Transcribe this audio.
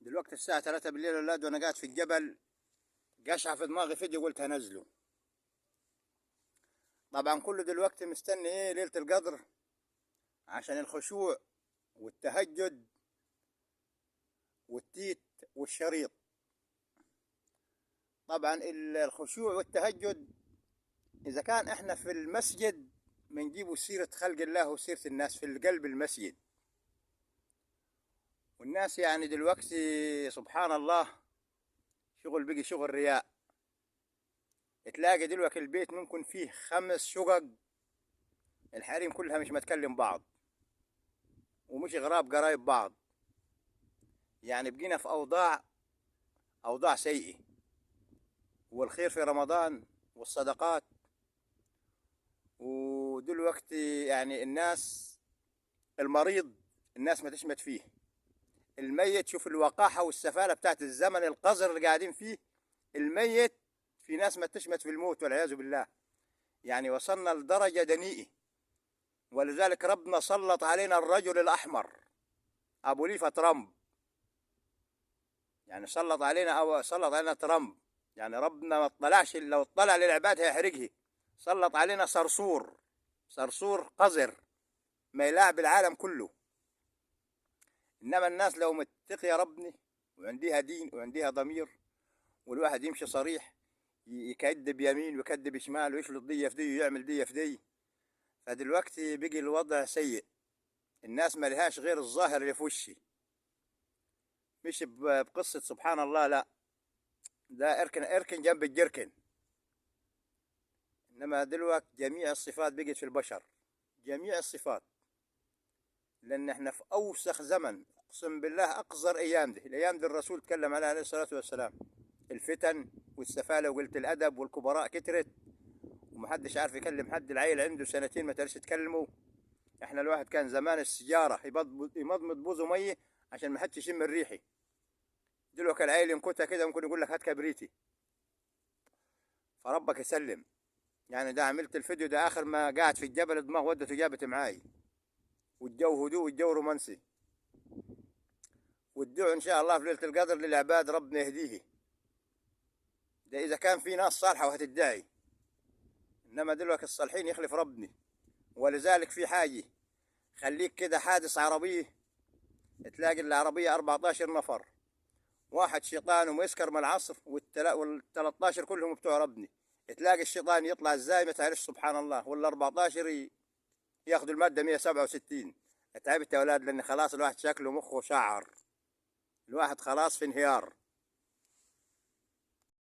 دلوقتي الساعة 3 بالليل ولاد، وأنا قاعد في الجبل قشعة في دماغي فيديو قلت هنزله. طبعا كله دلوقتي مستني إيه؟ ليلة القدر عشان الخشوع والتهجد والتيت والشريط. طبعا الخشوع والتهجد إذا كان إحنا في المسجد بنجيبوا سيرة خلق الله وسيرة الناس في قلب المسجد، والناس يعني دلوقتي سبحان الله شغل بقي شغل رياء. تلاقي دلوقتي البيت ممكن فيه 5 شقق، الحريم كلها مش متكلم بعض ومش غراب قرايب بعض، يعني بقينا في أوضاع سيئة. والخير في رمضان والصدقات، ودلوقتي يعني الناس المريض الناس ما تشمت فيه، الميت شوف الوقاحة والسفالة بتاعت الزمن القذر اللي قاعدين فيه. الميت في ناس ما تشمت في الموت والعياذ بالله، يعني وصلنا لدرجة دنيئة. ولذلك ربنا سلط علينا الرجل الأحمر أبو ليفة ترامب، يعني سلط علينا ترامب. يعني ربنا ما اطلعش، لو اطلع للعباد هيحرقه. سلط علينا صرصور قذر ما يلاعب العالم كله. إنما الناس لو متقية ربني وعندها دين وعندها ضمير، والواحد يمشي صريح، يكذب يمين ويكذب شمال ويشلط دي في دي ويعمل دي في دي. فدلوقتي بقي الوضع سيء، الناس ما لهاش غير الظاهر اللي في وشي، مش بقصة سبحان الله، لا ده اركن جنب الجركن. إنما دلوقتي جميع الصفات بقت في البشر، جميع الصفات، لأن احنا في أوسخ زمن. أقسم بالله أقذر أيام دي، الأيام دي الرسول تكلم عليها عليه الصلاة والسلام. الفتن والسفالة وقلة الأدب والكبراء كترت، ومحدش عارف يكلم حد. العيل عنده 2 ما تقدرش تكلمه. احنا الواحد كان زمان السيجارة يمضمض بوزه مية عشان ما حدش يشم الريحي. دلوقتي العيل ينكتها كده ممكن يقول لك هات كبريتي. فربك يسلم. يعني ده عملت الفيديو ده آخر ما قاعد في الجبل، دماغ ودته جابت معاي، والجو هدوء والجو رومانسي. والدعو إن شاء الله في ليلة القدر للعباد ربنا يهديه، ده إذا كان في ناس صالحة وهتدعي. إنما دلوقتي الصالحين يخلف ربني. ولذلك في حاجة، خليك كده حادث عربية تلاقي العربية 14 نفر، واحد شيطان ومسكر من العصر، وال13 كلهم بتوع ربني. تلاقي الشيطان يطلع ازاي ما تعرفش سبحان الله، وال14 ياخذوا المادة 167. تعبت يا اولاد، لان خلاص الواحد شكله مخه شعر، الواحد خلاص في انهيار.